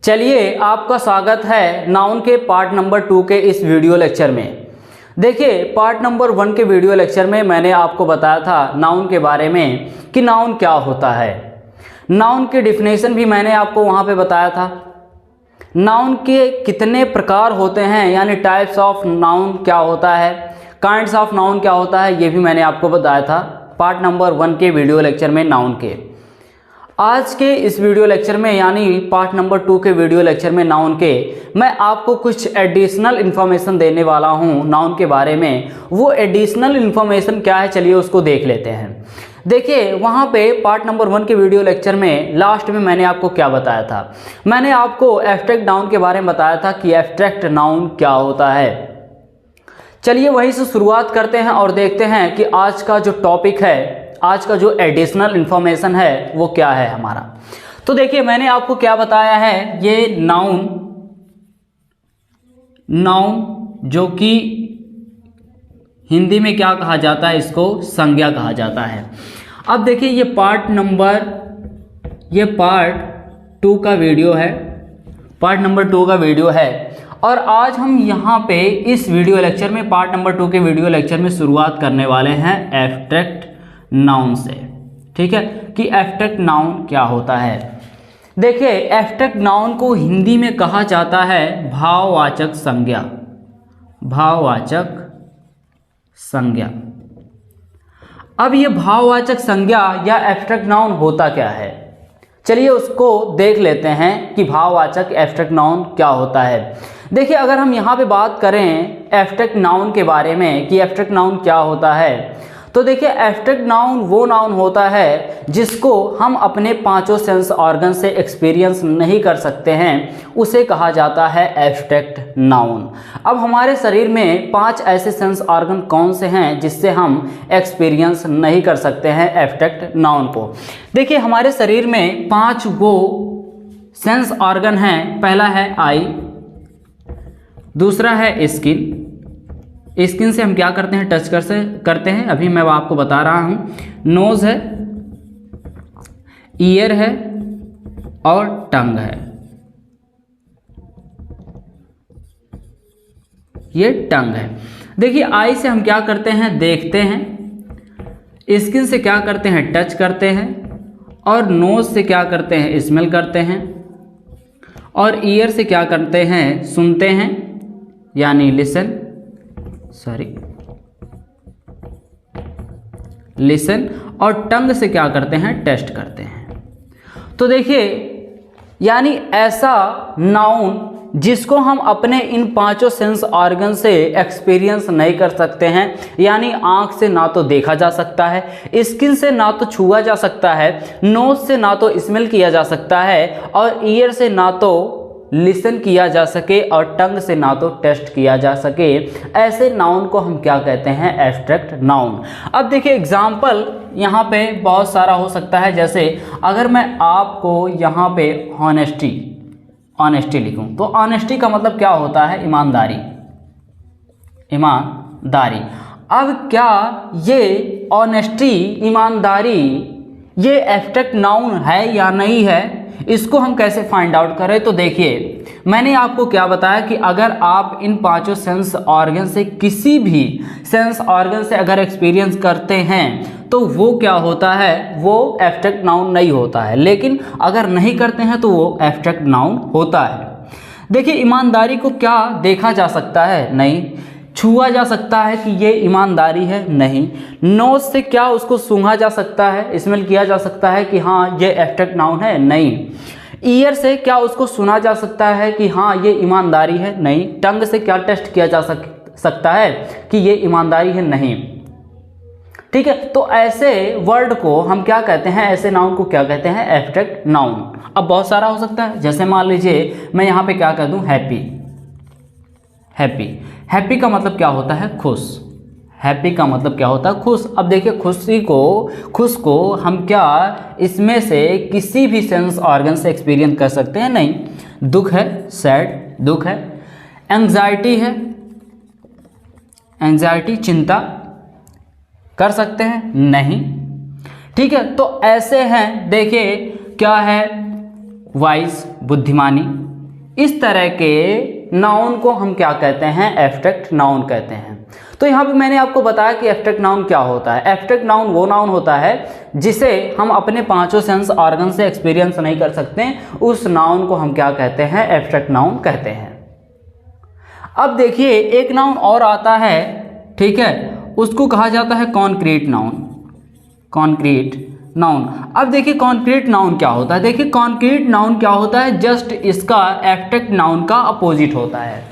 चलिए, आपका स्वागत है नाउन के पार्ट नंबर 2 के इस वीडियो लेक्चर में। देखिए, पार्ट नंबर 1 के वीडियो लेक्चर में मैंने आपको बताया था नाउन के बारे में कि नाउन क्या होता है। नाउन की डिफिनेशन भी मैंने आपको वहाँ पे बताया था। नाउन के कितने प्रकार होते हैं, यानी टाइप्स ऑफ नाउन क्या होता है, काइंड्स ऑफ नाउन क्या होता है, ये भी मैंने आपको बताया था पार्ट नंबर 1 के वीडियो लेक्चर में नाउन के। आज के इस वीडियो लेक्चर में यानी पार्ट नंबर 2 के वीडियो लेक्चर में नाउन के मैं आपको कुछ एडिशनल इन्फॉर्मेशन देने वाला हूं नाउन के बारे में। वो एडिशनल इन्फॉर्मेशन क्या है, चलिए उसको देख लेते हैं। देखिए, वहाँ पे पार्ट नंबर 1 के वीडियो लेक्चर में लास्ट में मैंने आपको क्या बताया था। मैंने आपको एब्स्ट्रैक्ट नाउन के बारे में बताया था कि एब्स्ट्रैक्ट नाउन क्या होता है। चलिए वहीं से शुरुआत करते हैं और देखते हैं कि आज का जो टॉपिक है, आज का जो एडिशनल इन्फॉर्मेशन है वो क्या है हमारा। तो देखिए, मैंने आपको क्या बताया है, ये नाउन जो कि हिंदी में क्या कहा जाता है, इसको संज्ञा कहा जाता है। अब देखिए, ये पार्ट 2 का वीडियो है, पार्ट नंबर 2 का वीडियो है। और आज हम यहाँ पे इस वीडियो लेक्चर में पार्ट नंबर 2 के वीडियो लेक्चर में शुरुआत करने वाले हैं एब्स्ट्रैक्ट नाउन से। ठीक है, कि एब्स्ट्रैक्ट नाउन क्या होता है। देखिए, एब्स्ट्रैक्ट नाउन को हिंदी में कहा जाता है भाववाचक संज्ञा। भाववाचक संज्ञा। अब ये भाववाचक संज्ञा या एब्स्ट्रैक्ट नाउन होता क्या है, चलिए उसको देख लेते हैं कि भाववाचक एब्स्ट्रैक्ट नाउन क्या होता है। देखिए, अगर हम यहाँ पे बात करें एब्स्ट्रैक्ट नाउन के बारे में कि एब्स्ट्रैक्ट नाउन क्या होता है, तो देखिए, एब्स्ट्रैक्ट नाउन वो नाउन होता है जिसको हम अपने पांचों सेंस ऑर्गन से एक्सपीरियंस नहीं कर सकते हैं, उसे कहा जाता है एब्स्ट्रैक्ट नाउन। अब हमारे शरीर में 5 ऐसे सेंस ऑर्गन कौन से हैं जिससे हम एक्सपीरियंस नहीं कर सकते हैं एब्स्ट्रैक्ट नाउन को। देखिए, हमारे शरीर में 5 वो सेंस ऑर्गन हैं। पहला है आई, दूसरा है स्किन। स्किन से हम क्या करते हैं, टच करते हैं, अभी मैं आपको बता रहा हूं। नोज है, ईयर है और टंग है। ये टंग है। देखिए, आई से हम क्या करते हैं, देखते हैं। स्किन से क्या करते हैं, टच करते हैं। और नोज से क्या करते हैं, स्मेल करते हैं। और ईयर से क्या करते हैं, सुनते हैं यानी लिसन और टंग से क्या करते हैं, टेस्ट करते हैं। तो देखिए, यानी ऐसा नाउन जिसको हम अपने इन 5 सेंस ऑर्गन से एक्सपीरियंस नहीं कर सकते हैं, यानी आंख से ना तो देखा जा सकता है, स्किन से ना तो छुआ जा सकता है, नोज से ना तो स्मेल किया जा सकता है, और ईयर से ना तो लिसन किया जा सके, और टंग से ना तो टेस्ट किया जा सके, ऐसे नाउन को हम क्या कहते हैं, एब्स्ट्रैक्ट नाउन। अब देखिए, एग्जाम्पल यहाँ पे बहुत सारा हो सकता है। जैसे अगर मैं आपको यहाँ पे ऑनेस्टी लिखूँ, तो ऑनेस्टी का मतलब क्या होता है, ईमानदारी। अब क्या ये ऑनेस्टी, ईमानदारी, ये एब्स्ट्रैक्ट नाउन है या नहीं है, इसको हम कैसे फाइंड आउट करें। तो देखिए, मैंने आपको क्या बताया कि अगर आप इन 5 सेंस ऑर्गन से किसी भी सेंस ऑर्गन से अगर एक्सपीरियंस करते हैं तो वो क्या होता है, वो एब्स्ट्रैक्ट नाउन नहीं होता है। लेकिन अगर नहीं करते हैं तो वो एब्स्ट्रैक्ट नाउन होता है। देखिए, ईमानदारी को क्या देखा जा सकता है, नहीं। छुआ जा सकता है कि ये ईमानदारी है, नहीं। नोज से क्या उसको सूंघा जा सकता है, स्मेल किया जा सकता है कि हाँ ये एब्स्ट्रैक्ट नाउन है, नहीं। ईयर से क्या उसको सुना जा सकता है कि हाँ ये ईमानदारी है, नहीं। टंग से क्या टेस्ट किया जा सकता है कि ये ईमानदारी है, नहीं। ठीक है, तो ऐसे वर्ड को हम क्या कहते हैं, ऐसे नाउन को क्या कहते हैं, एब्स्ट्रैक्ट नाउन। अब बहुत सारा हो सकता है। जैसे मान लीजिए मैं यहाँ पे क्या कह दूँ, हैप्पी का मतलब क्या होता है, खुश। हैप्पी का मतलब क्या होता है, खुश। अब देखिए, खुश को हम क्या इसमें से किसी भी सेंस ऑर्गन से एक्सपीरियंस कर सकते हैं, नहीं। दुख है, सैड, दुख है। एंजाइटी, चिंता कर सकते हैं, नहीं। ठीक है, तो ऐसे हैं। देखिए, क्या है, वाइज, बुद्धिमानी, इस तरह के नाउन को हम क्या कहते हैं? एब्स्ट्रैक्ट नाउन कहते हैं। तो यहाँ पे मैंने आपको बताया कि एब्स्ट्रैक्ट नाउन क्या होता है। एब्स्ट्रैक्ट नाउन वो नाउन होता है जिसे हम अपने पांचों सेंस ऑर्गन से एक्सपीरियंस नहीं कर सकते, उस नाउन को हम क्या कहते हैं? एब्स्ट्रैक्ट नाउन कहते हैं। अब देखिए एक नाउन और आता है, ठीक है, उसको कहा जाता है कॉन्क्रीट नाउन। Concrete noun. अब देखिए कॉन्क्रीट नाउन क्या होता है? देखिए कॉन्क्रीट नाउन क्या होता है? जस्ट इसका एब्स्ट्रैक्ट नाउन का अपोजिट होता है।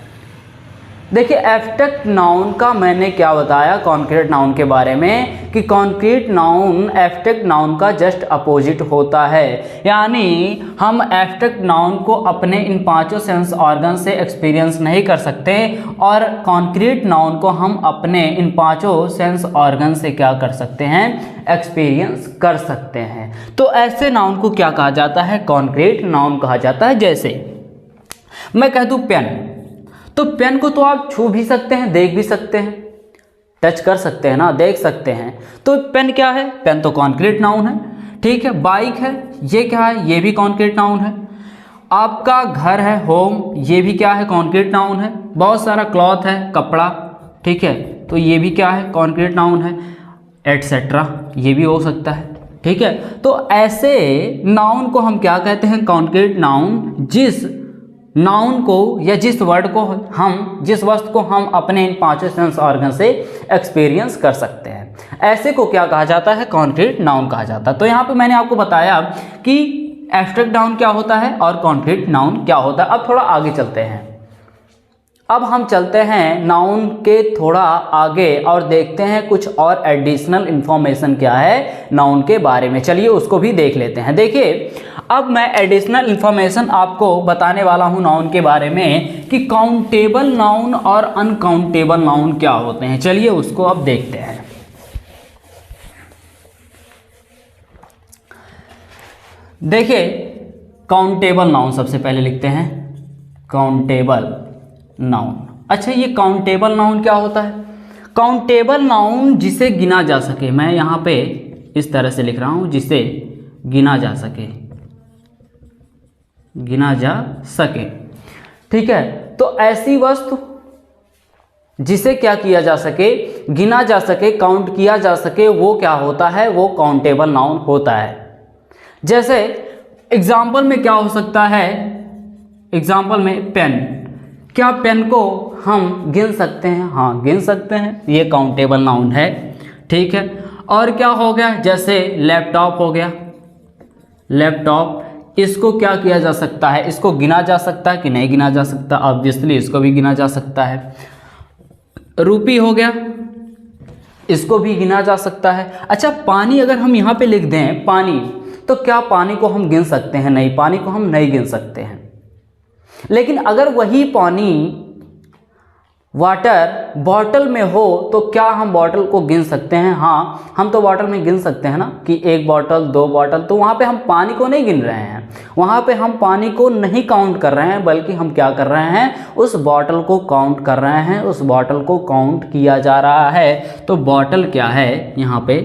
देखिए एब्स्ट्रैक्ट नाउन का मैंने क्या बताया कॉन्क्रीट नाउन के बारे में कि कॉन्क्रीट नाउन एब्स्ट्रैक्ट नाउन का जस्ट अपोजिट होता है। यानी हम एब्स्ट्रैक्ट नाउन को अपने इन पांचों सेंस ऑर्गन से एक्सपीरियंस नहीं कर सकते और कॉन्क्रीट नाउन को हम अपने इन पांचों सेंस ऑर्गन से क्या कर सकते हैं? एक्सपीरियंस कर सकते हैं। तो ऐसे नाउन को क्या कहा जाता है? कॉन्क्रीट नाउन कहा जाता है। जैसे मैं कह दूं पेन, तो पेन को तो आप छू भी सकते हैं, देख भी सकते हैं, टच कर सकते हैं ना, देख सकते हैं। तो पेन क्या है? पेन तो कॉन्क्रीट नाउन है, ठीक है। बाइक है, ये क्या है? ये भी कॉन्क्रीट नाउन है। आपका घर है, होम, ये भी क्या है? कॉन्क्रीट नाउन है। बहुत सारा क्लॉथ है, कपड़ा, ठीक है, तो ये भी क्या है? कॉन्क्रीट नाउन है, एटसेट्रा, ये भी हो सकता है, ठीक है। तो ऐसे नाउन को हम क्या कहते हैं? Concrete noun. जिस नाउन को या जिस वर्ड को हम, जिस वस्तु को हम अपने इन पांचों सेंस ऑर्गन से एक्सपीरियंस कर सकते हैं, ऐसे को क्या कहा जाता है? कॉन्क्रीट नाउन कहा जाता है। तो यहाँ पे मैंने आपको बताया कि एब्स्ट्रैक्ट नाउन क्या होता है और कॉन्क्रीट नाउन क्या होता है। अब थोड़ा आगे चलते हैं। अब हम चलते हैं नाउन के थोड़ा आगे और देखते हैं कुछ और एडिशनल इंफॉर्मेशन क्या है नाउन के बारे में। चलिए उसको भी देख लेते हैं। देखिए अब मैं एडिशनल इंफॉर्मेशन आपको बताने वाला हूं नाउन के बारे में कि काउंटेबल नाउन और अनकाउंटेबल नाउन क्या होते हैं। चलिए उसको अब देखते हैं। देखिए काउंटेबल नाउन सबसे पहले लिखते हैं, काउंटेबल नाउन। अच्छा ये काउंटेबल नाउन क्या होता है? काउंटेबल नाउन जिसे गिना जा सके। मैं यहाँ पे इस तरह से लिख रहा हूँ, जिसे गिना जा सके, गिना जा सके, ठीक है। तो ऐसी वस्तु जिसे क्या किया जा सके? गिना जा सके, काउंट किया जा सके, वो क्या होता है? वो काउंटेबल नाउन होता है। जैसे एग्जाम्पल में क्या हो सकता है? एग्जाम्पल में पेन, क्या पेन को हम गिन सकते हैं? हाँ गिन सकते हैं, ये काउंटेबल नाउन है, ठीक है। और क्या हो गया? जैसे लैपटॉप हो गया, लैपटॉप, इसको क्या किया जा सकता है? इसको गिना जा सकता है कि नहीं गिना जा सकता? ऑब्वियसली इसको भी गिना जा सकता है। रूपी हो गया, इसको भी गिना जा सकता है। अच्छा पानी अगर हम यहाँ पे लिख दें पानी, तो क्या पानी को हम गिन सकते हैं? नहीं, पानी को हम नहीं गिन सकते हैं। लेकिन अगर वही पानी वाटर बॉटल में हो तो क्या हम बॉटल को गिन सकते हैं? हाँ हम तो बॉटल में गिन सकते हैं ना, कि एक बॉटल, दो बॉटल। तो वहाँ पे हम पानी को नहीं गिन रहे हैं, वहाँ पे हम पानी को नहीं काउंट कर रहे हैं, बल्कि हम क्या कर रहे हैं? उस बॉटल को काउंट कर रहे हैं, उस बॉटल को काउंट किया जा रहा है। तो बॉटल क्या है यहाँ पे?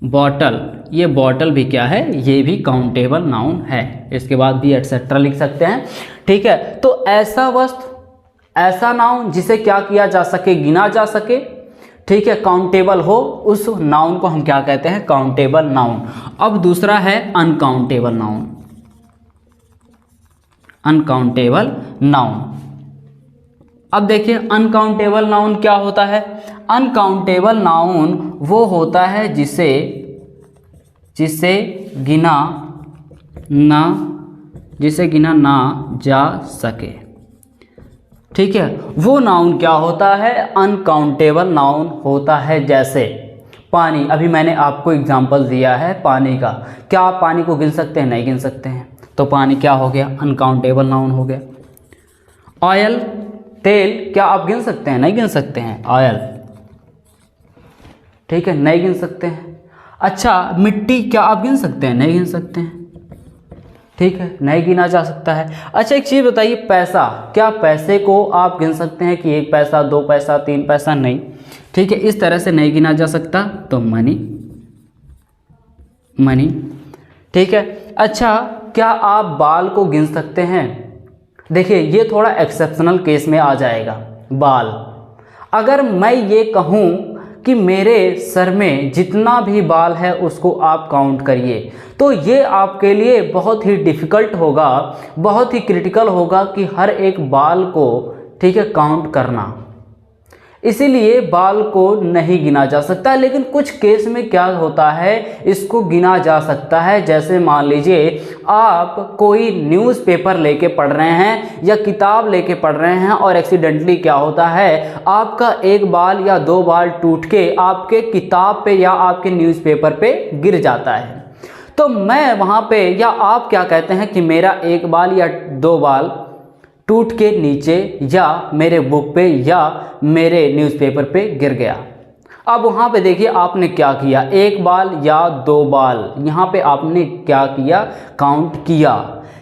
बॉटल, ये बॉटल भी क्या है? ये भी काउंटेबल नाउन है। इसके बाद भी एटसेट्रा लिख सकते हैं, ठीक है। तो ऐसा वस्तु, ऐसा नाउन जिसे क्या किया जा सके? गिना जा सके, ठीक है, काउंटेबल हो, उस नाउन को हम क्या कहते हैं? Countable noun. अब दूसरा है अनकाउंटेबल नाउन। Uncountable noun. अब देखिए अनकाउंटेबल नाउन क्या होता है? अनकाउंटेबल नाउन वो होता है जिसे गिना ना जा सके, ठीक है, वो नाउन क्या होता है? अनकाउंटेबल नाउन होता है। जैसे पानी, अभी मैंने आपको एग्जांपल दिया है पानी का, क्या आप पानी को गिन सकते हैं? नहीं गिन सकते हैं, तो पानी क्या हो गया? अनकाउंटेबल नाउन हो गया। ऑयल, तेल, क्या आप गिन सकते हैं? नहीं गिन सकते हैं, ऑयल, ठीक है, नहीं गिन सकते हैं। अच्छा मिट्टी, क्या आप गिन सकते हैं? नहीं गिन सकते हैं, ठीक है, नहीं गिना जा सकता है। अच्छा एक चीज़ बताइए, पैसा, क्या पैसे को आप गिन सकते हैं कि 1 पैसा, 2 पैसा, 3 पैसा? नहीं, ठीक है, इस तरह से नहीं गिना जा सकता। तो मनी, ठीक है। अच्छा क्या आप बाल को गिन सकते हैं? देखिए ये थोड़ा एक्सेप्शनल केस में आ जाएगा। बाल, अगर मैं ये कहूँ कि मेरे सर में जितना भी बाल है उसको आप काउंट करिए, तो ये आपके लिए बहुत ही डिफ़िकल्ट होगा, बहुत ही क्रिटिकल होगा कि हर एक बाल को, ठीक है, काउंट करना। इसीलिए बाल को नहीं गिना जा सकता। लेकिन कुछ केस में क्या होता है, इसको गिना जा सकता है। जैसे मान लीजिए आप कोई न्यूज़पेपर लेके पढ़ रहे हैं या किताब लेके पढ़ रहे हैं और एक्सीडेंटली क्या होता है, आपका एक बाल या दो बाल टूट के आपके किताब पे या आपके न्यूज़पेपर पे गिर जाता है, तो मैं वहाँ पे, या आप क्या कहते हैं कि मेरा एक बाल या दो बाल टूट के नीचे या मेरे बुक पे या मेरे न्यूज़पेपर पे गिर गया। अब वहाँ पे देखिए आपने क्या किया, एक बाल या दो बाल, यहाँ पे आपने क्या किया, काउंट किया।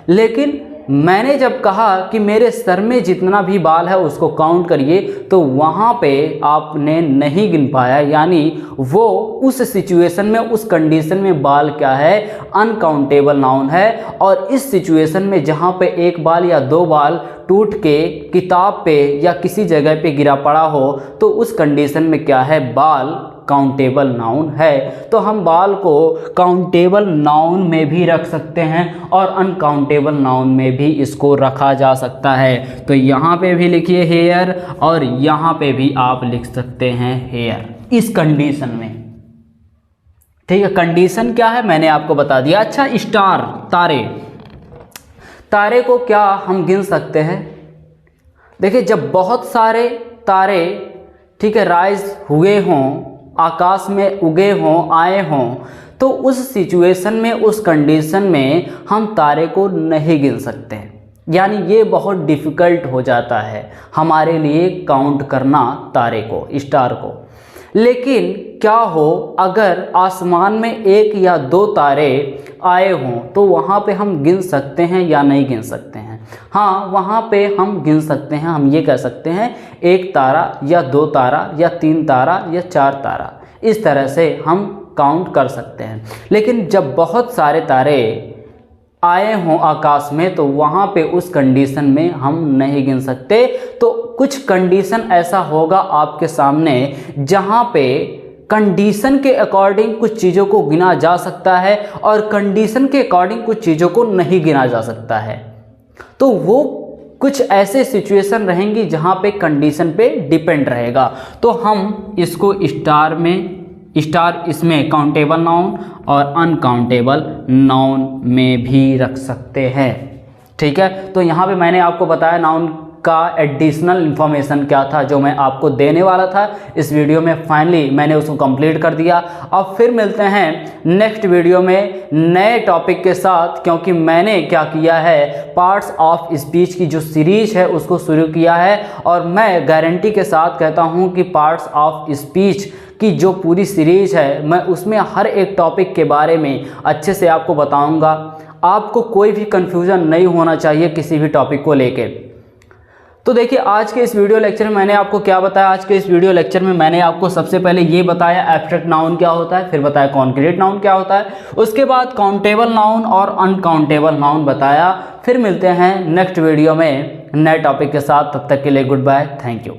लेकिन मैंने जब कहा कि मेरे सर में जितना भी बाल है उसको काउंट करिए, तो वहाँ पे आपने नहीं गिन पाया। यानी वो उस सिचुएशन में, उस कंडीशन में बाल क्या है, अनकाउंटेबल नाउन है। और इस सिचुएशन में जहाँ पे एक बाल या दो बाल टूट के किताब पे या किसी जगह पे गिरा पड़ा हो, तो उस कंडीशन में क्या है, बाल काउंटेबल नाउन है। तो हम बाल को काउंटेबल नाउन में भी रख सकते हैं और अनकाउंटेबल नाउन में भी इसको रखा जा सकता है। तो यहाँ पे भी लिखिए हेयर और यहाँ पे भी आप लिख सकते हैं हेयर, इस कंडीशन में। ठीक है, कंडीशन क्या है मैंने आपको बता दिया। अच्छा, स्टार, तारे, तारे को क्या हम गिन सकते हैं? देखिए जब बहुत सारे तारे, ठीक है, राइज हुए हों, आकाश में उगे हों, आए हों, तो उस सिचुएशन में, उस कंडीशन में हम तारे को नहीं गिन सकते। यानी ये बहुत डिफ़िकल्ट हो जाता है हमारे लिए काउंट करना तारे को, स्टार को। लेकिन क्या हो, अगर आसमान में एक या दो तारे आए हों, तो वहाँ पे हम गिन सकते हैं या नहीं गिन सकते हैं? हाँ, वहाँ पे हम गिन सकते हैं। हम ये कह सकते हैं एक तारा या दो तारा या तीन तारा या चार तारा, इस तरह से हम काउंट कर सकते हैं। लेकिन जब बहुत सारे तारे आए हों आकाश में, तो वहाँ पे उस कंडीशन में हम नहीं गिन सकते। तो कुछ कंडीशन ऐसा होगा आपके सामने जहाँ पे कंडीशन के अकॉर्डिंग कुछ चीज़ों को गिना जा सकता है और कंडीशन के अकॉर्डिंग कुछ चीज़ों को नहीं गिना जा सकता है। तो वो कुछ ऐसे सिचुएशन रहेंगी जहाँ पे कंडीशन पे डिपेंड रहेगा। तो हम इसको स्टार में, स्टार इसमें काउंटेबल नाउन और अनकाउंटेबल नाउन में भी रख सकते हैं। ठीक है, तो यहाँ पे मैंने आपको बताया नाउन का एडिशनल इन्फॉर्मेशन क्या था जो मैं आपको देने वाला था इस वीडियो में। फाइनली मैंने उसको कंप्लीट कर दिया। अब फिर मिलते हैं नेक्स्ट वीडियो में नए टॉपिक के साथ, क्योंकि मैंने क्या किया है, पार्ट्स ऑफ स्पीच की जो सीरीज है उसको शुरू किया है। और मैं गारंटी के साथ कहता हूँ कि पार्ट्स ऑफ स्पीच की जो पूरी सीरीज है, मैं उसमें हर एक टॉपिक के बारे में अच्छे से आपको बताऊँगा। आपको कोई भी कन्फ्यूज़न नहीं होना चाहिए किसी भी टॉपिक को लेके। तो देखिए आज के इस वीडियो लेक्चर में मैंने आपको क्या बताया। आज के इस वीडियो लेक्चर में मैंने आपको सबसे पहले ये बताया एब्स्ट्रैक्ट नाउन क्या होता है, फिर बताया कॉन्क्रीट नाउन क्या होता है, उसके बाद काउंटेबल नाउन और अनकाउंटेबल नाउन बताया। फिर मिलते हैं नेक्स्ट वीडियो में नए टॉपिक के साथ। तब तक के लिए गुड बाय, थैंक यू।